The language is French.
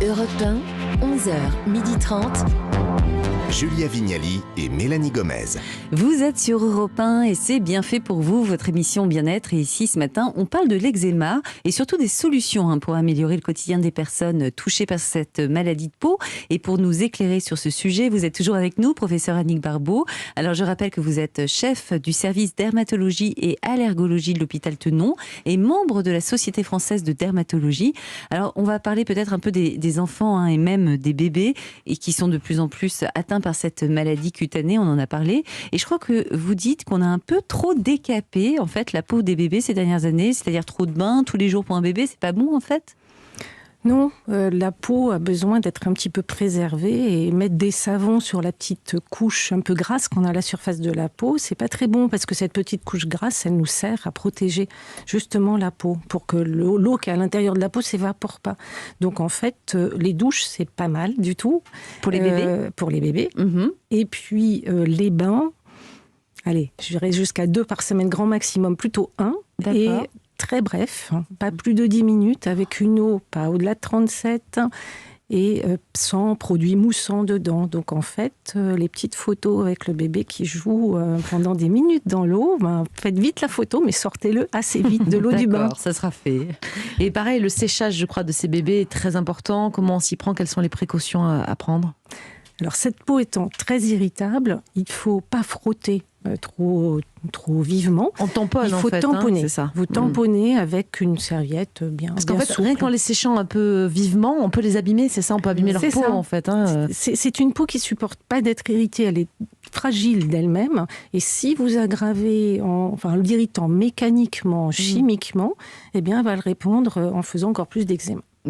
Europe 1, 11h30. Julia Vignali et Mélanie Gomez. Vous êtes sur Europe 1 et c'est bien fait pour vous, votre émission Bien-être. Et ici, ce matin, on parle de l'eczéma et surtout des solutions pour améliorer le quotidien des personnes touchées par cette maladie de peau. Et pour nous éclairer sur ce sujet, vous êtes toujours avec nous, professeur Annick Barbeau. Alors, je rappelle que vous êtes chef du service dermatologie et allergologie de l'hôpital Tenon et membre de la Société française de dermatologie. Alors, on va parler peut-être un peu des enfants et même des bébés et qui sont de plus en plus atteints par cette maladie cutanée, on en a parlé. Et je crois que vous dites qu'on a un peu trop décapé en fait la peau des bébés ces dernières années, c'est-à-dire trop de bains tous les jours pour un bébé, c'est pas bon en fait? Non, la peau a besoin d'être un petit peu préservée et mettre des savons sur la petite couche un peu grasse qu'on a à la surface de la peau, c'est pas très bon parce que cette petite couche grasse, elle nous sert à protéger justement la peau pour que l'eau qui est à l'intérieur de la peau s'évapore pas. Donc en fait, les douches, c'est pas mal du tout. Pour les bébés Pour les bébés. Et puis les bains, allez, je dirais jusqu'à 2 par semaine, grand maximum, plutôt 1. D'accord. Et très bref, pas plus de 10 minutes, avec une eau pas au-delà de 37 et sans produits moussants dedans. Donc en fait, les petites photos avec le bébé qui joue pendant des minutes dans l'eau, faites vite la photo, mais sortez-le assez vite de l'eau du bain. D'accord, ça sera fait. Et pareil, le séchage, je crois, de ces bébés est très important. Comment on s'y prend? Quelles sont les précautions à prendre? Alors cette peau étant très irritable, il ne faut pas frotter trop vivement. On tamponne il faut tamponner. c'est ça. Vous tamponnez avec une serviette bien Parce qu'en bien fait, souple. rien qu'en les séchant un peu vivement, on peut les abîmer, c'est ça? On peut abîmer leur C'est peau ça. en fait. C'est une peau qui ne supporte pas d'être irritée, elle est fragile d'elle-même. Et si vous aggravez, en l'irritant mécaniquement, chimiquement, eh bien, elle va le répondre en faisant encore plus d'eczéma.